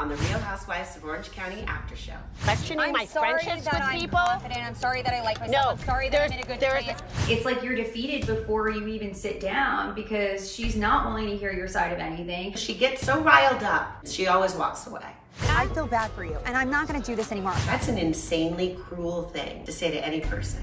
on the Real Housewives of Orange County after show. Questioning my friendships with people. I'm sorry that I like myself. No, I'm sorry that I'm in a good place. It's like you're defeated before you even sit down because she's not willing to hear your side of anything. She gets so riled up, she always walks away. I feel bad for you, and I'm not going to do this anymore. That's an insanely cruel thing to say to any person.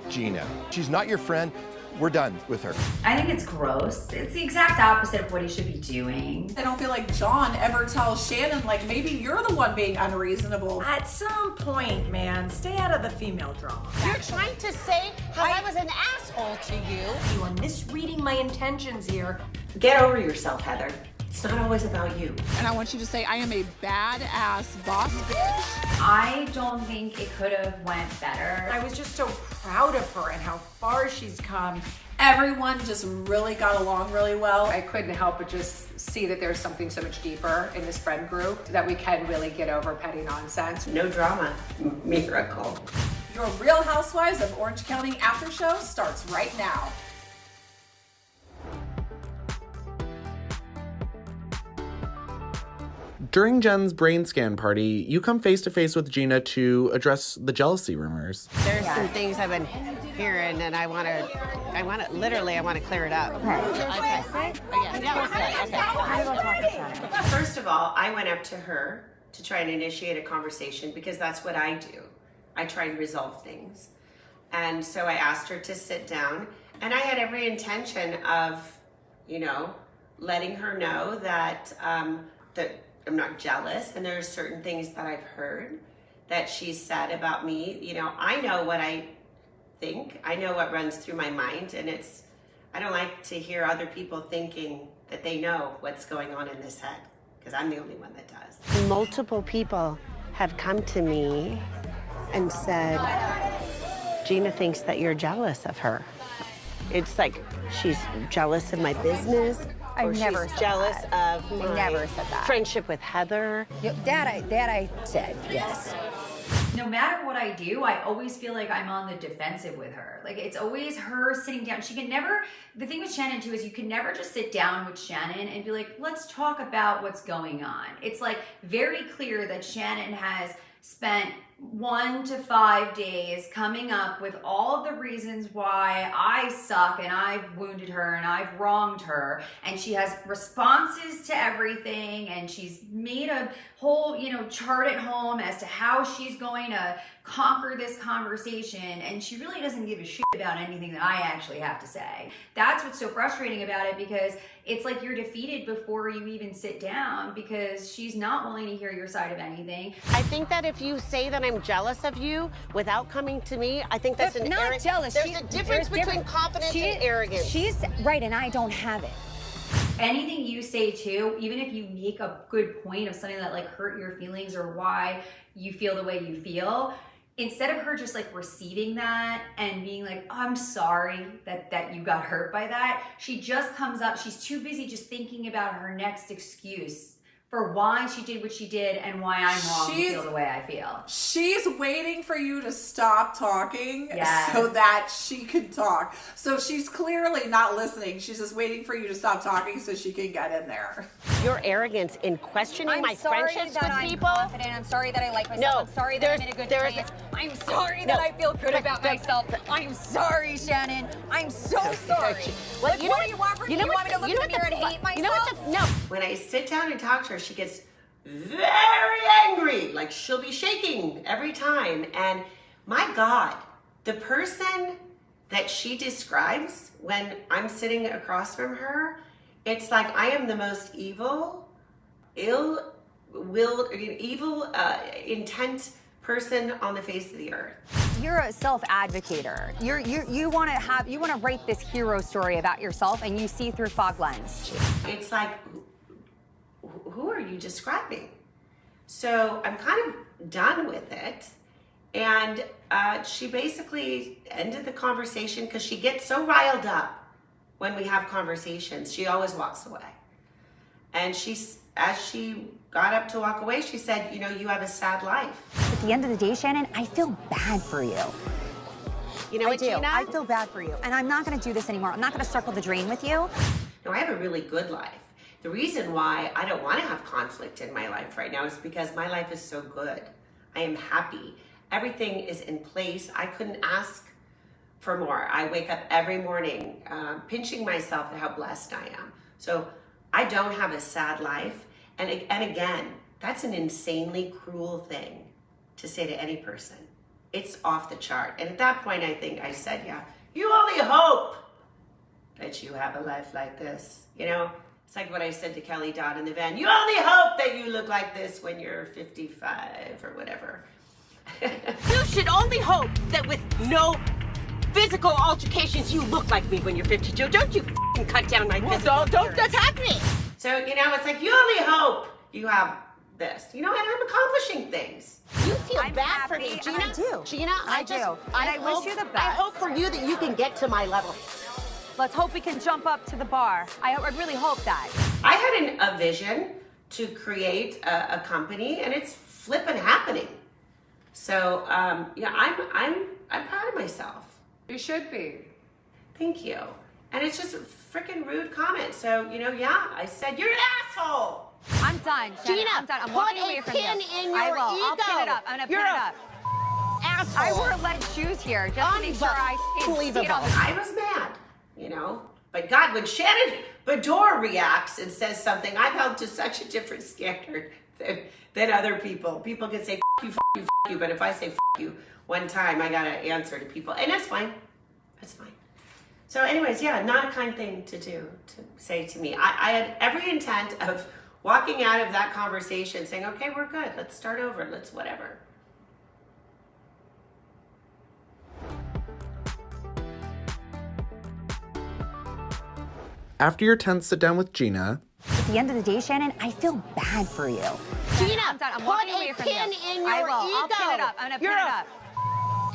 Gina, she's not your friend. We're done with her. I think it's gross. It's the exact opposite of what he should be doing. I don't feel like John ever tells Shannon, like, maybe you're the one being unreasonable. At some point, man, stay out of the female drama. You're trying to say how I was an asshole to you. You are misreading my intentions here. Get over yourself, Heather. It's not always about you. And I want you to say, I am a badass boss bitch. I don't think it could have went better. I was just so proud of her and how far she's come. Everyone just really got along really well. I couldn't help but just see that there's something so much deeper in this friend group that we can really get over petty nonsense. No drama. Miracle. Your Real Housewives of Orange County after show starts right now. During Jen's brain scan party, you come face to face with Gina to address the jealousy rumors. There's some things I've been hearing, and I want to clear it up. Okay. First of all, I went up to her to try and initiate a conversation because that's what I do. I try and resolve things. And so I asked her to sit down, and I had every intention of, letting her know that that I'm not jealous, and there are certain things that I've heard that she's said about me. I know what I think. I know what runs through my mind, and I don't like to hear other people thinking that they know what's going on in this head, because I'm the only one that does. Multiple people have come to me and said, Gina thinks that you're jealous of her. It's like she's jealous of my business. I've never she's said jealous that. of my never said that. friendship with Heather. That I said, yes. No matter what I do, I always feel like I'm on the defensive with her. Like, it's always her sitting down. She can never, the thing with Shannon too is you can never just sit down with Shannon and be like, let's talk about what's going on. It's like very clear that Shannon has spent 1 to 5 days coming up with all of the reasons why I suck and I've wounded her and I've wronged her, and she has responses to everything, and she's made a whole chart at home as to how she's going to conquer this conversation, and she really doesn't give a shit about anything that I actually have to say. That's what's so frustrating about it, because it's like you're defeated before you even sit down because she's not willing to hear your side of anything. I think that if you say that I'm jealous of you without coming to me, I think that's an not jealous. There's a difference between confidence and arrogance. She's right, and I don't have it. Anything you say too, even if you make a good point of something that like hurt your feelings or why you feel the way you feel, instead of her just like receiving that and being like, oh, I'm sorry that you got hurt by that, she just comes up, she's too busy just thinking about her next excuse for why she did what she did and why I'm wrong to feel the way I feel. She's waiting for you to stop talking Yes. so that she can talk. So she's clearly not listening. She's just waiting for you to stop talking so she can get in there. Your arrogance in questioning my friendships with people. I'm sorry that I like myself. No, I'm sorry that I'm in a good place. I'm sorry that I feel good about myself. I'm sorry, Shannon. I'm so sorry. Well, What do you want from me? You want me to look in the mirror and hate myself? No. When I sit down and talk to her, she gets very angry. Like, she'll be shaking every time. And my God, the person that she describes when I'm sitting across from her, it's like I am the most evil, ill-willed, evil intent person on the face of the earth. You're a self-advocator. You want to write this hero story about yourself, and you see through fog lens. It's like, who are you describing? So I'm kind of done with it. And she basically ended the conversation because she gets so riled up when we have conversations. She always walks away. And as she got up to walk away, she said, you have a sad life. At the end of the day, Shannon, I feel bad for you. You know what, I do. Gina? I feel bad for you. And I'm not going to do this anymore. I'm not going to circle the drain with you. No, I have a really good life. The reason why I don't want to have conflict in my life right now is because my life is so good. I am happy. Everything is in place. I couldn't ask for more. I wake up every morning pinching myself at how blessed I am. So I don't have a sad life. And again, that's an insanely cruel thing to say to any person. It's off the chart. And at that point, I think I said, yeah, you only hope that you have a life like this. You know, it's like what I said to Kelly Dodd in the van. You only hope that you look like this when you're 55 or whatever. You should only hope that with no physical altercations, you look like me when you're 52. Don't you f***ing cut down my physical don't attack me. So, you know, it's like, you only hope you have this. You know, and I'm accomplishing things. You feel I'm bad for happy, me, Gina. and I do. Gina, I do. And I wish you the best. I hope for you that you can get to my level. Let's hope we can jump up to the bar. I really hope that. I had a vision to create a company, and it's flipping happening. So, yeah, I'm proud of myself. You should be. Thank you. And it's just a freaking rude comment. So, you know, yeah, I said, you're an asshole. I'm done, Shannon. Gina, I'm done. I'm put walking a away from pin you. in your I will. I'll pin it ego. up. I'm gonna You're pin it a up. Asshole. I wore lead shoes here just to make sure I stayed Unbelievable. on the I was mad, you know. But God, when Shannon Beador reacts and says something, I'm held to such a different standard than other people. People can say, f you, f you, f you. But if I say f you one time, I gotta answer to people. And that's fine. That's fine. So anyways, yeah, not a kind thing to do, to say to me. I had every intent of walking out of that conversation saying, okay, we're good. Let's start over. Let's whatever. After your tense sit down with Gina, At the end of the day, Shannon, I feel bad for you. Gina, I'm done. I'm put walking a away from pin you. in your I will. I'll ego. pin it up. I'm gonna pin You're it a up.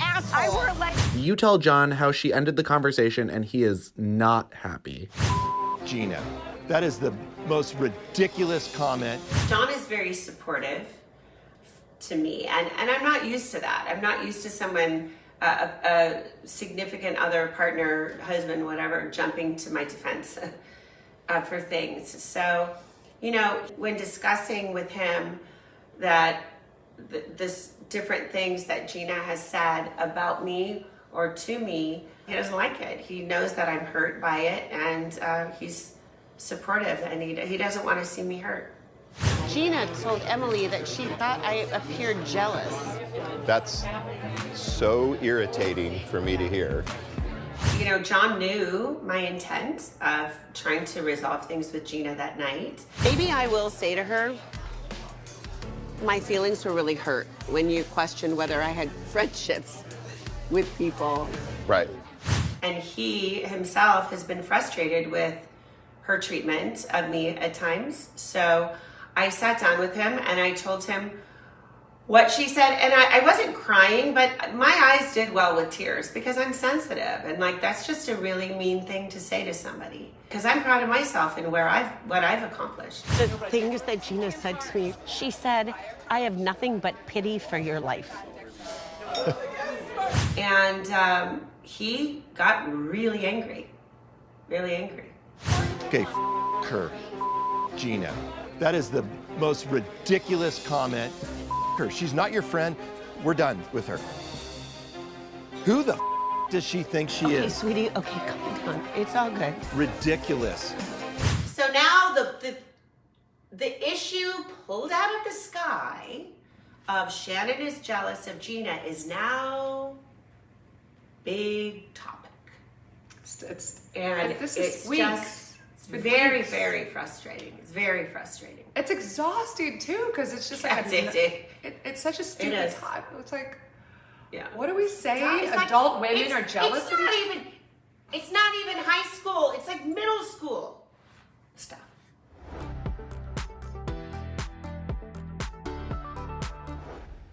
asshole. I wore lead. you tell John how she ended the conversation and he is not happy. Gina, that is the most ridiculous comment. John is very supportive to me, and I'm not used to that. I'm not used to someone, a significant other, partner, husband, whatever, jumping to my defense for things. So, you know, when discussing with him that this different things that Gina has said about me or to me, he doesn't like it. He knows that I'm hurt by it, and he's supportive, and he doesn't want to see me hurt. Gina told Emily that she thought I appeared jealous. That's so irritating for me to hear. You know, John knew my intent of trying to resolve things with Gina that night. Maybe I will say to her, my feelings were really hurt when you questioned whether I had friendships with people. Right. And he himself has been frustrated with her treatment of me at times. So I sat down with him and I told him what she said. And I wasn't crying, but my eyes did well with tears because I'm sensitive. And like, that's just a really mean thing to say to somebody. Because I'm proud of myself and what I've accomplished. The things that Gina said to me, she said, I have nothing but pity for your life. And he got really angry, really angry. Okay, her. Gina, that is the most ridiculous comment. Her. She's not your friend. We're done with her. Who the does she think she Okay, is? sweetie, okay, calm down. It's all good. Ridiculous. So now the issue pulled out of the sky of Shannon is jealous of Gina is now big topic. And this it's is weeks. just It's been very, weeks. very frustrating. It's very frustrating. It's exhausting too, because it's just like it's such a stupid is. time. It's like, Yeah. what are we saying? It's like- Adult women it's- are jealous It's of not each even. It's not even high school. It's like middle school stuff.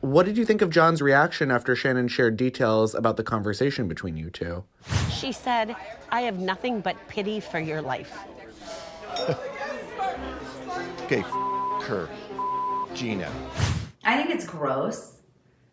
What did you think of John's reaction after Shannon shared details about the conversation between you two? She said, I have nothing but pity for your life. Okay, her. Gina. I think it's gross.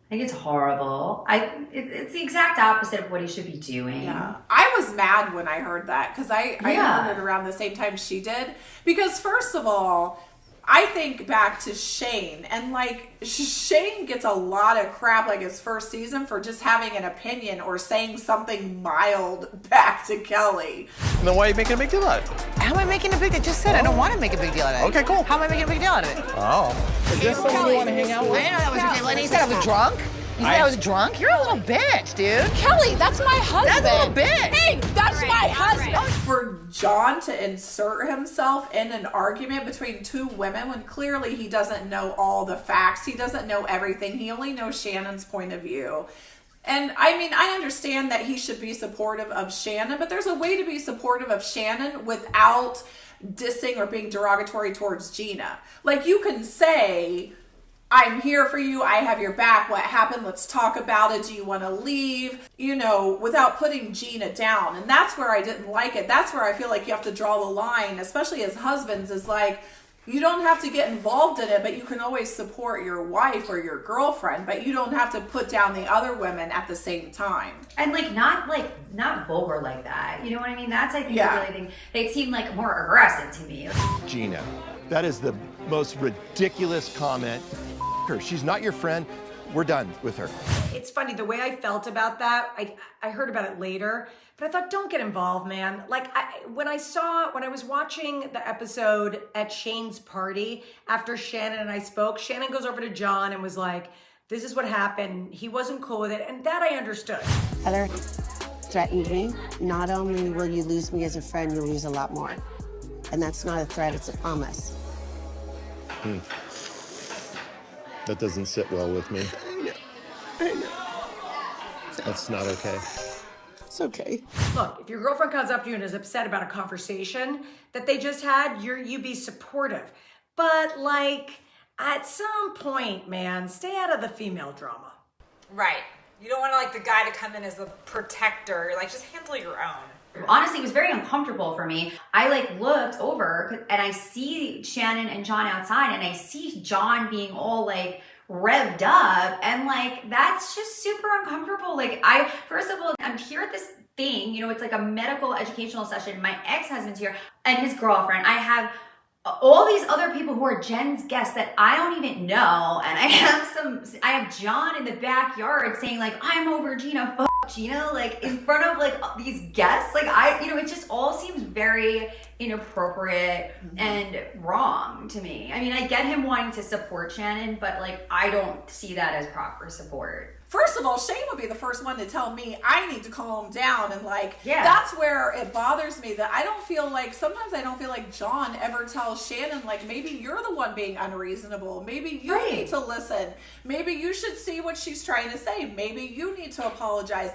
I think it's horrible. It's the exact opposite of what he should be doing. Yeah. I was mad when I heard that because I heard it around the same time she did. Because first of all, I think back to Shane, and like Shane gets a lot of crap like his first season for just having an opinion or saying something mild back to Kelly. And then why are you making a big deal out of it? How am I making a big deal? I just said I don't want to make a big deal out of it. Okay, cool. How am I making a big deal out of it? Oh. Is this someone you want to hang out with? I didn't know that was your table. And he said I was drunk? You said I was drunk? You're a little bitch, dude. Kelly, that's my husband. That's a little bitch. Hey, that's my husband. For John to insert himself in an argument between two women when clearly he doesn't know all the facts. He doesn't know everything. He only knows Shannon's point of view. And I mean, I understand that he should be supportive of Shannon, but there's a way to be supportive of Shannon without dissing or being derogatory towards Gina. Like, you can say, I'm here for you. I have your back. What happened? Let's talk about it. Do you want to leave? You know, without putting Gina down. And that's where I didn't like it. That's where I feel like you have to draw the line, especially as husbands, is like, you don't have to get involved in it, but you can always support your wife or your girlfriend, but you don't have to put down the other women at the same time. And not vulgar like that. You know what I mean? That's, I think, the really thing. They seem like more aggressive to me. Gina, that is the most ridiculous comment. Her. She's not your friend. We're done with her. It's funny, the way I felt about that, I heard about it later, but I thought, don't get involved, man. Like, when I was watching the episode at Shane's party, after Shannon and I spoke, Shannon goes over to John and was like, this is what happened. He wasn't cool with it, and that I understood. Heather threatened me. Not only will you lose me as a friend, you'll lose a lot more. And that's not a threat, it's a promise. That doesn't sit well with me. I know. That's not okay. It's okay. Look, if your girlfriend comes up to you and is upset about a conversation that they just had, you be supportive. But like, at some point, man, stay out of the female drama. Right. You don't want like the guy to come in as the protector. Like, just handle your own. Honestly, it was very uncomfortable for me. I looked over and I see Shannon and John outside, and I see John being all like revved up, and like, that's just super uncomfortable. Like, first of all, I'm here at this thing, you know, it's like a medical educational session. My ex-husband's here and his girlfriend. I have all these other people who are Jen's guests that I don't even know, and I have John in the backyard saying like, I'm over Gina, Gina, like in front of like these guests. Like, it just all seems very inappropriate and wrong to me. I mean, I get him wanting to support Shannon, but like, I don't see that as proper support. First of all, Shane would be the first one to tell me I need to calm down, and like, that's where it bothers me that sometimes I don't feel like John ever tells Shannon, like, maybe you're the one being unreasonable. Maybe you need to listen. Maybe you should see what she's trying to say. Maybe you need to apologize.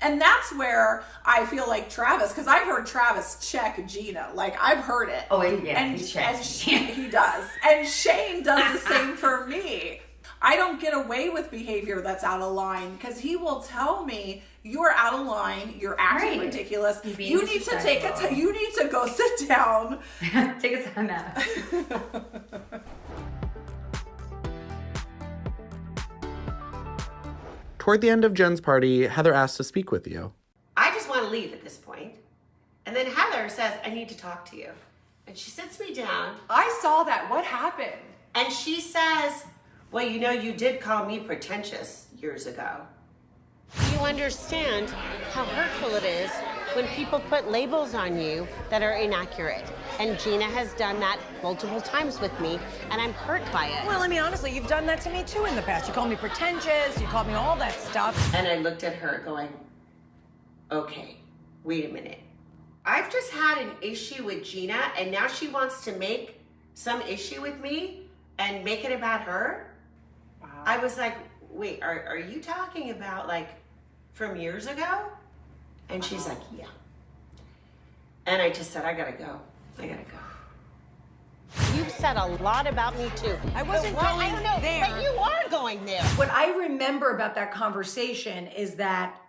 And that's where I feel like Travis, because I've heard Travis check Gina. Like, I've heard it. Oh, yeah, and, he checks. He does. And Shane does the same for me. I don't get away with behavior that's out of line, because he will tell me, you're out of line, you're acting ridiculous, you need to you need to go sit down. Take a time out. Toward the end of Jen's party, Heather asked to speak with you. I just want to leave at this point. And then Heather says, I need to talk to you. And she sits me down. I saw that. What happened? And she says, well, you know, you did call me pretentious years ago. You understand how hurtful it is when people put labels on you that are inaccurate. And Gina has done that multiple times with me, and I'm hurt by it. Well, I mean, honestly, you've done that to me too in the past. You called me pretentious, you called me all that stuff. And I looked at her going, okay, wait a minute. I've just had an issue with Gina, and now she wants to make some issue with me and make it about her? Wow. I was like, wait, are you talking about like from years ago? And she's like, yeah. And I just said, I gotta go. You've said a lot about me too. I wasn't going there. But you are going there. What I remember about that conversation is that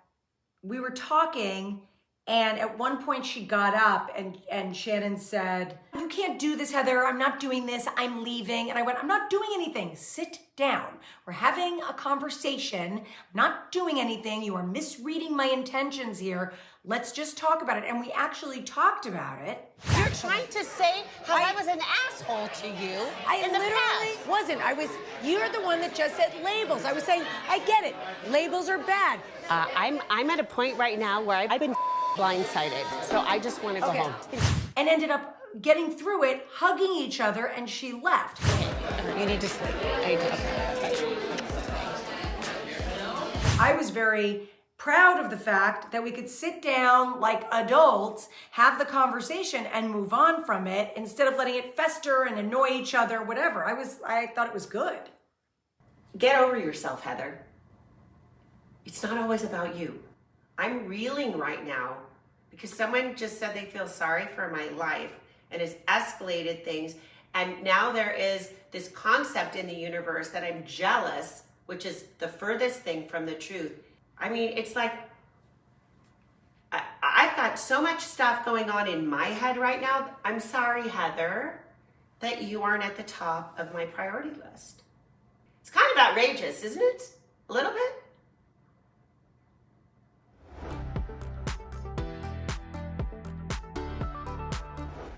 we were talking And at one point she got up and Shannon said, "You can't do this, Heather. I'm not doing this. I'm leaving." And I went, "I'm not doing anything. Sit down. We're having a conversation. I'm not doing anything. You are misreading my intentions here. Let's just talk about it." And we actually talked about it. You're trying to say how I was an asshole to you in the past. Wasn't. You're the one that just said labels. I was saying, I get it. Labels are bad. I'm at a point right now where I've been blindsided, so I just want to go home. And ended up getting through it, hugging each other, and she left. You need to sleep. I was very proud of the fact that we could sit down like adults, have the conversation, and move on from it instead of letting it fester and annoy each other, whatever. I thought it was good. Get over yourself, Heather. It's not always about you. I'm reeling right now because someone just said they feel sorry for my life and has escalated things. And now there is this concept in the universe that I'm jealous, which is the furthest thing from the truth. I mean, it's like, I've got so much stuff going on in my head right now. I'm sorry, Heather, that you aren't at the top of my priority list. It's kind of outrageous, isn't it? A little bit?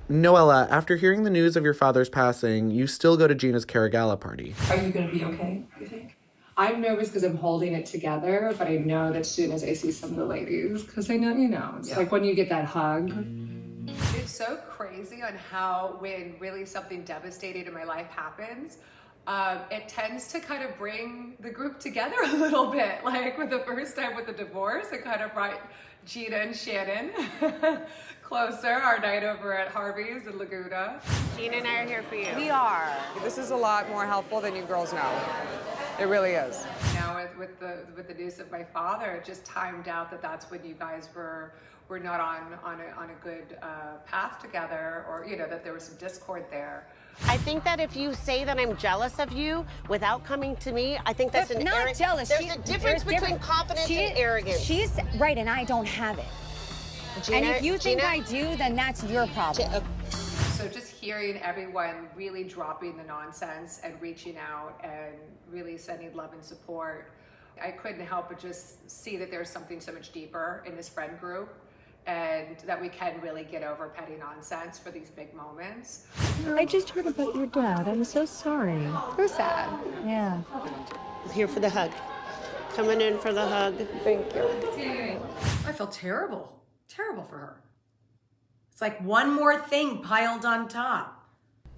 Noella, after hearing the news of your father's passing, you still go to Gina's Cara Gala party. Are you going to be okay, you think? I'm nervous because I'm holding it together, but I know that as soon as I see some of the ladies, because I know, it's like when you get that hug. It's so crazy on how when really something devastating in my life happens, it tends to kind of bring the group together a little bit. Like with the first time with the divorce, it kind of brought Gina and Shannon closer, our night over at Harvey's in Laguna. Gina and I are here for you. We are. This is a lot more helpful than you girls know. It really is. Now with the news of my father, it just timed out that that's when you guys were not on a good path together, or that there was some discord there. I think that if you say that I'm jealous of you without coming to me, I think that's an not jealous. There's a difference between confidence and arrogance. She's right, and I don't have it. Gina, and if you think I do, then that's your problem. So just hearing everyone really dropping the nonsense and reaching out and really sending love and support, I couldn't help but just see that there's something so much deeper in this friend group, and that we can really get over petty nonsense for these big moments. I just heard about your dad. I'm so sorry. So sad. Yeah. Here for the hug. Coming in for the hug. Thank you. I felt terrible. Terrible for her. It's like one more thing piled on top.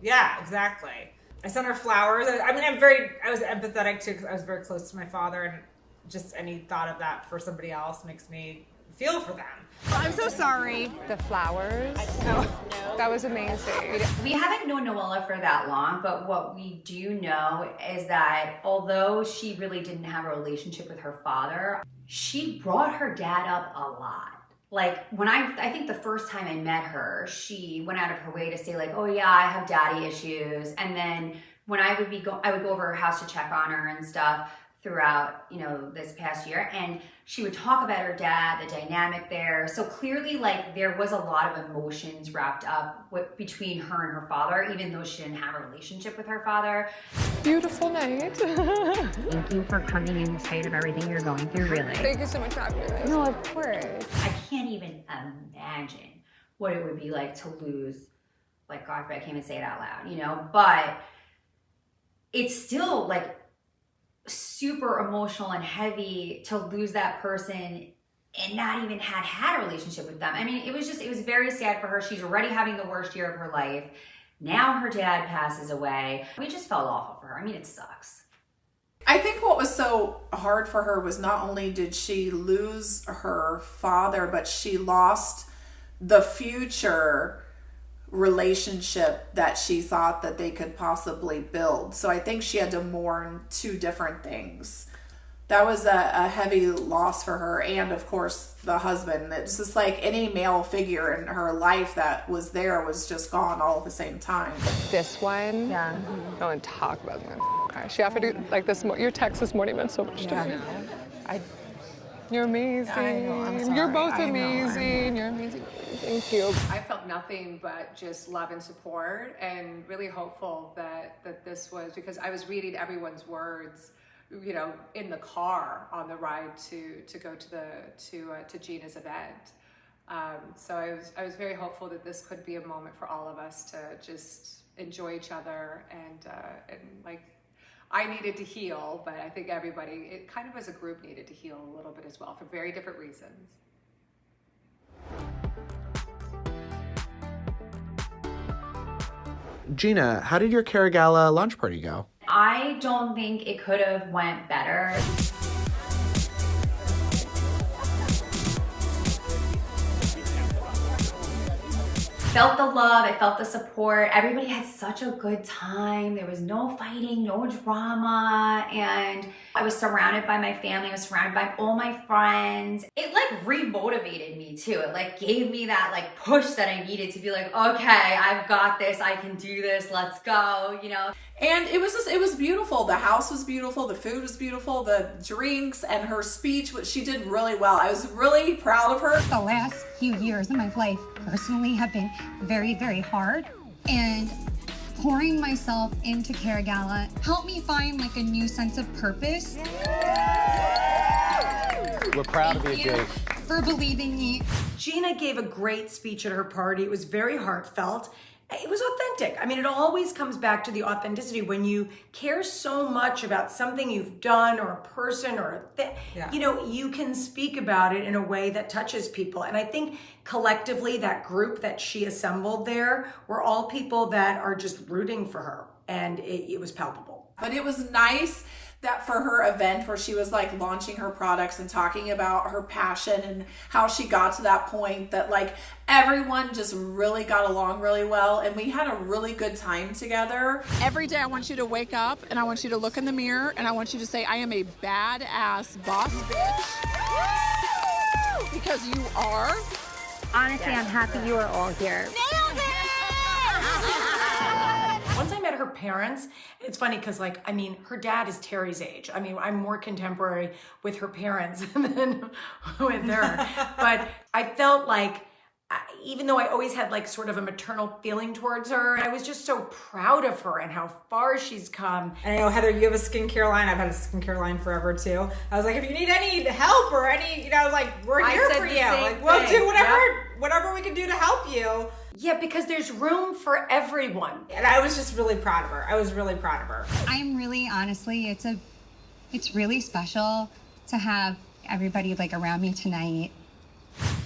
Yeah, exactly. I sent her flowers. I mean, I was empathetic too because I was very close to my father, and just any thought of that for somebody else makes me feel for them. I'm so sorry. The flowers. That was amazing. We haven't known Noella for that long, but what we do know is that although she really didn't have a relationship with her father, she brought her dad up a lot. Like when I think the first time I met her, she went out of her way to say like, "Oh yeah, I have daddy issues." And then when I would go over her house to check on her and stuff throughout, this past year, and she would talk about her dad, the dynamic there. So clearly, like, there was a lot of emotions wrapped up between her and her father, even though she didn't have a relationship with her father. Beautiful night. Thank you for coming in spite of everything you're going through, really. Thank you so much for having me. No, of course. I can't even imagine what it would be like to lose, like, God, I can't even say it out loud, but it's still, like, super emotional and heavy to lose that person and not even had a relationship with them. I mean, it was very sad for her. She's already having the worst year of her life. Now her dad passes away. We just felt awful for her. I mean, it sucks. I think what was so hard for her was not only did she lose her father, but she lost the future relationship that she thought that they could possibly build. So I think she had to mourn two different things. That was a heavy loss for her. And of course, the husband. It's just like any male figure in her life that was there was just gone all at the same time. This one? Yeah. I want to talk about that. She offered to, like, your text this morning meant so much to me. You're amazing. I know, I'm sorry. You're both I know, amazing. You're amazing. Thank you. I felt nothing but just love and support, and really hopeful that this was, because I was reading everyone's words, you know, in the car on the ride to go to Gina's event. So I was very hopeful that this could be a moment for all of us to just enjoy each other, and like, I needed to heal, but I think everybody, it kind of as a group, needed to heal a little bit as well for very different reasons. Gina, how did your Cara Gala launch party go? I don't think it could have went better. Felt the love, I felt the support. Everybody had such a good time. There was no fighting, no drama, and I was surrounded by my family. I was surrounded by all my friends. It like remotivated me too. It like gave me that like push that I needed to be like, okay, I've got this, I can do this, let's go, you know. And it was beautiful. The house was beautiful. The food was beautiful. The drinks and her speech, which she did really well. I was really proud of her. The last few years of my life personally have been very, very hard. And pouring myself into Cara Gala helped me find like a new sense of purpose. We're proud of you, Jake. For believing me. Gina gave a great speech at her party. It was very heartfelt. It was authentic. I mean, it always comes back to the authenticity when you care so much about something you've done or a person or a thing. Yeah. You know, you can speak about it in a way that touches people. And I think collectively that group that she assembled there were all people that are just rooting for her. And it was palpable. But it was nice that for her event where she was like launching her products and talking about her passion and how she got to that point, that like everyone just really got along really well, and we had a really good time together. Every day I want you to wake up and I want you to look in the mirror and I want you to say, I am a badass boss bitch. Because you are. Honestly, I'm happy you are all here. Nailed it! Once I met her parents, it's funny because, like, I mean, her dad is Terry's age. I mean, I'm more contemporary with her parents than with her. But I felt like, even though I always had like sort of a maternal feeling towards her, I was just so proud of her and how far she's come. And I know, Heather, you have a skincare line. I've had a skincare line forever too. I was like, if you need any help or any, you know, like, we're here for you. Like, we'll do whatever we can do to help you. Yeah, because there's room for everyone. And I was just really proud of her. I was really proud of her. I'm really, honestly, it's really special to have everybody like around me tonight.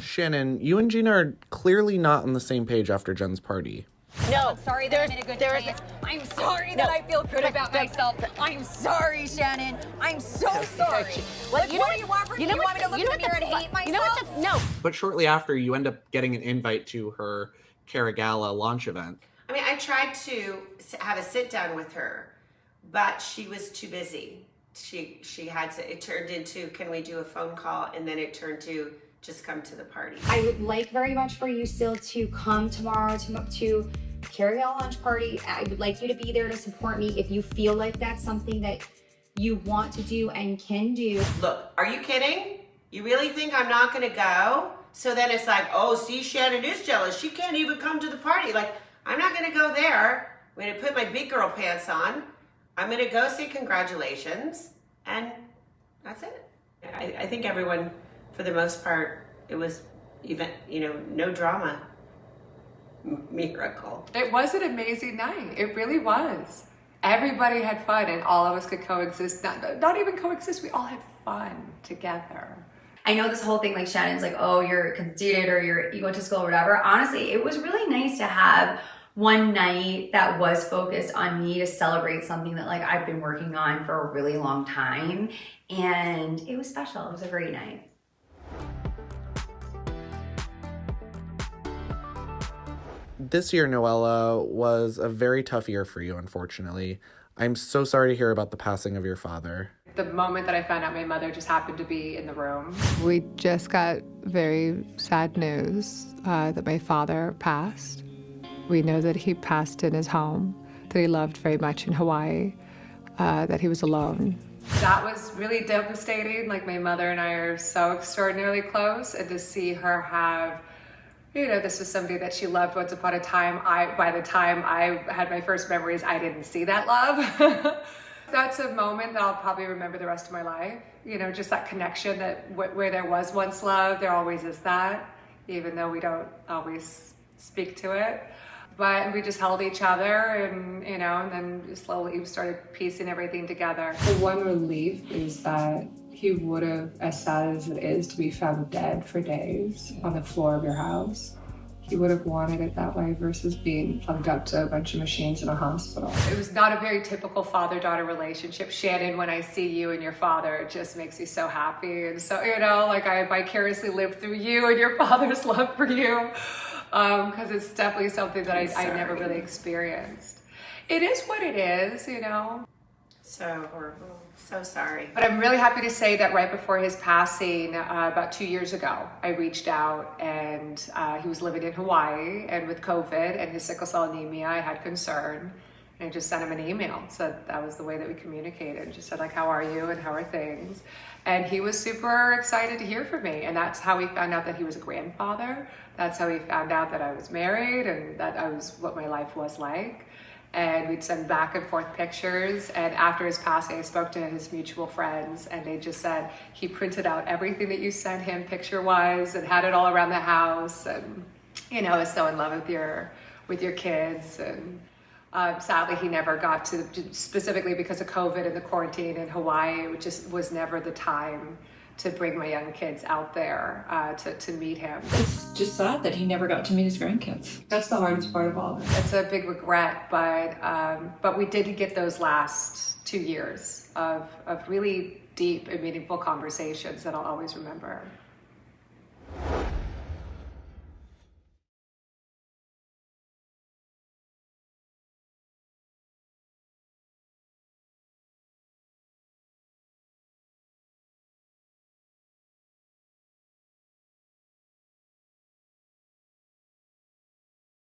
Shannon, you and Gina are clearly not on the same page after Jen's party. No, I'm sorry that I'm in a good place. I'm sorry that I feel good about myself. I'm sorry, Shannon. I'm so sorry. What do you want from me? You want me to look in the mirror and hate myself? No. But shortly after, you end up getting an invite to her Cara Gala launch event. I mean, I tried to have a sit down with her, but she was too busy. She had to, it turned into, can we do a phone call? And then it turned to, just come to the party. I would like very much for you still to come tomorrow to Cara Gala launch party. I would like you to be there to support me if you feel like that's something that you want to do and can do. Look, are you kidding? You really think I'm not gonna go? So then it's like, oh, see, Shannon is jealous. She can't even come to the party. Like, I'm not gonna go there. I'm gonna put my big girl pants on. I'm gonna go say congratulations, and that's it. I think everyone, for the most part, it was even, you know, no drama. Miracle. It was an amazing night. It really was. Everybody had fun and all of us could coexist. Not even coexist, we all had fun together. I know this whole thing, like Shannon's like, oh, you're conceited or you're egotistical or whatever. Honestly, it was really nice to have one night that was focused on me to celebrate something that like I've been working on for a really long time. And it was special. It was a great night. This year, Noella, was a very tough year for you, unfortunately. I'm so sorry to hear about the passing of your father. The moment that I found out my mother just happened to be in the room. We just got very sad news that my father passed. We know that he passed in his home, that he loved very much in Hawaii, that he was alone. That was really devastating. Like, my mother and I are so extraordinarily close, and to see her have, you know, this was somebody that she loved once upon a time. By the time I had my first memories, I didn't see that love. That's a moment that I'll probably remember the rest of my life. You know, just that connection that where there was once love, there always is that, even though we don't always speak to it. But we just held each other, and, you know, and then slowly we started piecing everything together. The one relief is that he would have, as sad as it is to be found dead for days on the floor of your house, he would have wanted it that way versus being plugged up to a bunch of machines in a hospital. It was not a very typical father-daughter relationship. Shannon, when I see you and your father, it just makes me so happy. And so, you know, like, I vicariously lived through you and your father's love for you. Because it's definitely something that I never really experienced. It is what it is, you know. So horrible. So sorry. But I'm really happy to say that right before his passing, about 2 years ago, I reached out, and he was living in Hawaii, and with COVID and his sickle cell anemia, I had concern. And I just sent him an email. So that was the way that we communicated. Just said, like, how are you and how are things? And he was super excited to hear from me. And that's how we found out that he was a grandfather. That's how he found out that I was married and that I was what my life was like. And we'd send back and forth pictures. And after his passing, I spoke to his mutual friends, and they just said he printed out everything that you sent him picture-wise and had it all around the house. And, you know, is so in love with your kids. And sadly, he never got to, specifically because of COVID and the quarantine in Hawaii, which just was never the time to bring my young kids out there to meet him. It's just sad that he never got to meet his grandkids. That's the hardest part of all of it. It's a big regret, but we did get those last 2 years of really deep and meaningful conversations that I'll always remember.